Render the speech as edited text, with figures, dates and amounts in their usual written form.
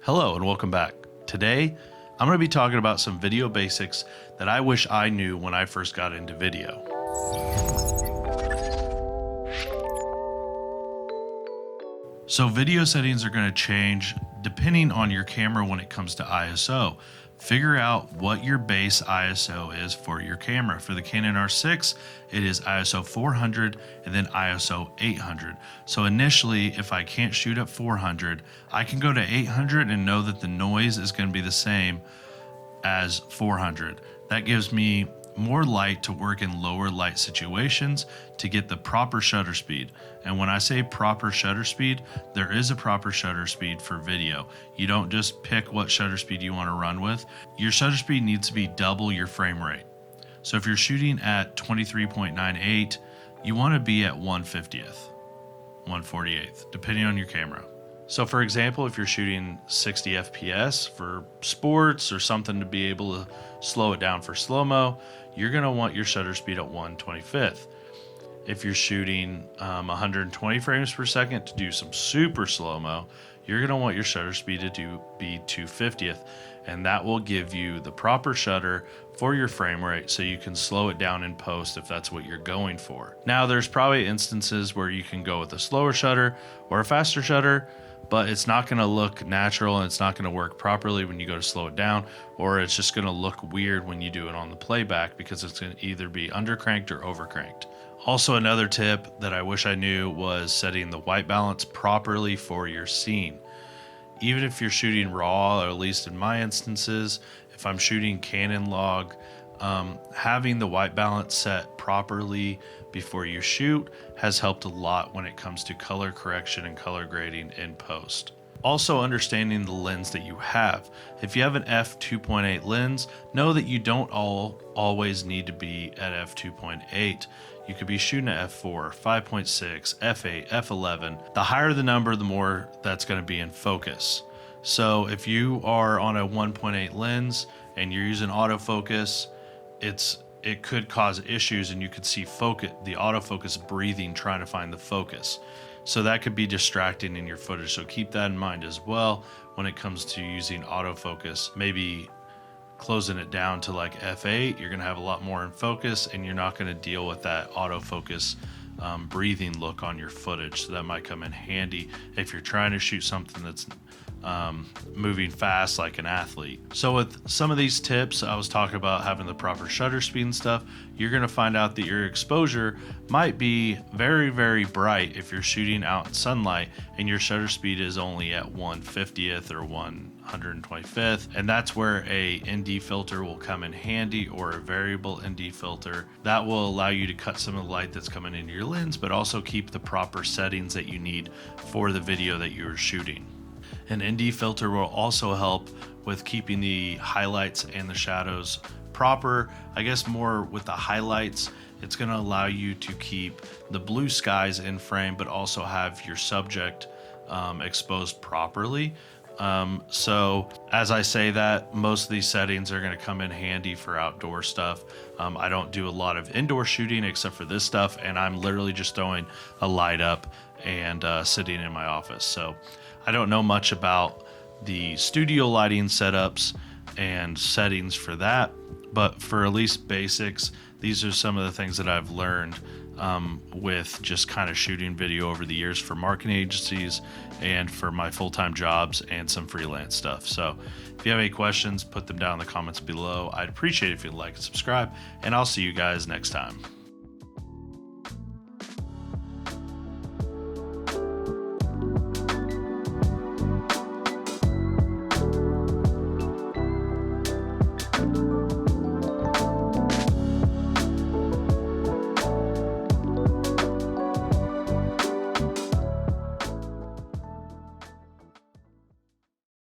Hello and welcome back. Today, I'm going to be talking about some video basics that I wish I knew when I first got into video. So video settings are going to change depending on your camera when it comes to ISO. Figure out what your base ISO is for your camera. For the Canon R6, it is ISO 400 and then ISO 800. So initially, if I can't shoot at 400, I can go to 800 and know that the noise is going to be the same as 400. That gives me more light to work in lower light situations to get the proper shutter speed. And when I say proper shutter speed, there is a proper shutter speed for video. You don't just pick what shutter speed you want to run with. Your shutter speed needs to be double your frame rate. So if you're shooting at 23.98, you want to be at 1/50th, 1/48th, depending on your camera. So for example, if you're shooting 60 FPS for sports or something to be able to slow it down for slow-mo, you're going to want your shutter speed at 1/25th. If you're shooting 120 frames per second to do some super slow-mo, you're going to want your shutter speed to be 2/50th, and that will give you the proper shutter for your frame rate so you can slow it down in post if that's what you're going for. Now, there's probably instances where you can go with a slower shutter or a faster shutter, but it's not going to look natural and it's not going to work properly when you go to slow it down, or it's just going to look weird when you do it on the playback because it's going to either be undercranked or overcranked. Also, another tip that I wish I knew was setting the white balance properly for your scene. Even if you're shooting raw, or at least in my instances, if I'm shooting Canon log, having the white balance set properly before you shoot has helped a lot when it comes to color correction and color grading in post. Also, understanding the lens that you have. If you have an f2.8 lens, know that you don't always need to be at f2.8. You could be shooting at f4, 5.6, f8, f11. The higher the number, the more that's going to be in focus. So if you are on a 1.8 lens and you're using autofocus, it could cause issues and you could see the autofocus breathing trying to find the focus. So that could be distracting in your footage. So keep that in mind as well when it comes to using autofocus. Maybe closing it down to like f8, you're gonna have a lot more in focus and you're not gonna deal with that autofocus breathing look on your footage. So that might come in handy if you're trying to shoot something that's moving fast like an athlete. So with some of these tips, I was talking about having the proper shutter speed and stuff. You're going to find out that your exposure might be very, very bright if you're shooting out in sunlight and your shutter speed is only at 1/50th or 1/125th. And that's where a ND filter will come in handy, or a variable ND filter that will allow you to cut some of the light that's coming into your lens, but also keep the proper settings that you need for the video that you're shooting. An ND filter will also help with keeping the highlights and the shadows proper. I guess more with the highlights, it's going to allow you to keep the blue skies in frame, but also have your subject exposed properly. So as I say that, most of these settings are going to come in handy for outdoor stuff. I don't do a lot of indoor shooting except for this stuff, and I'm literally just throwing a light up and sitting in my office. So I don't know much about the studio lighting setups and settings for that, but for at least basics, these are some of the things that I've learned with just kind of shooting video over the years for marketing agencies and for my full-time jobs and some freelance stuff. So if you have any questions, put them down in the comments below. I'd appreciate it if you'd like and subscribe, and I'll see you guys next time.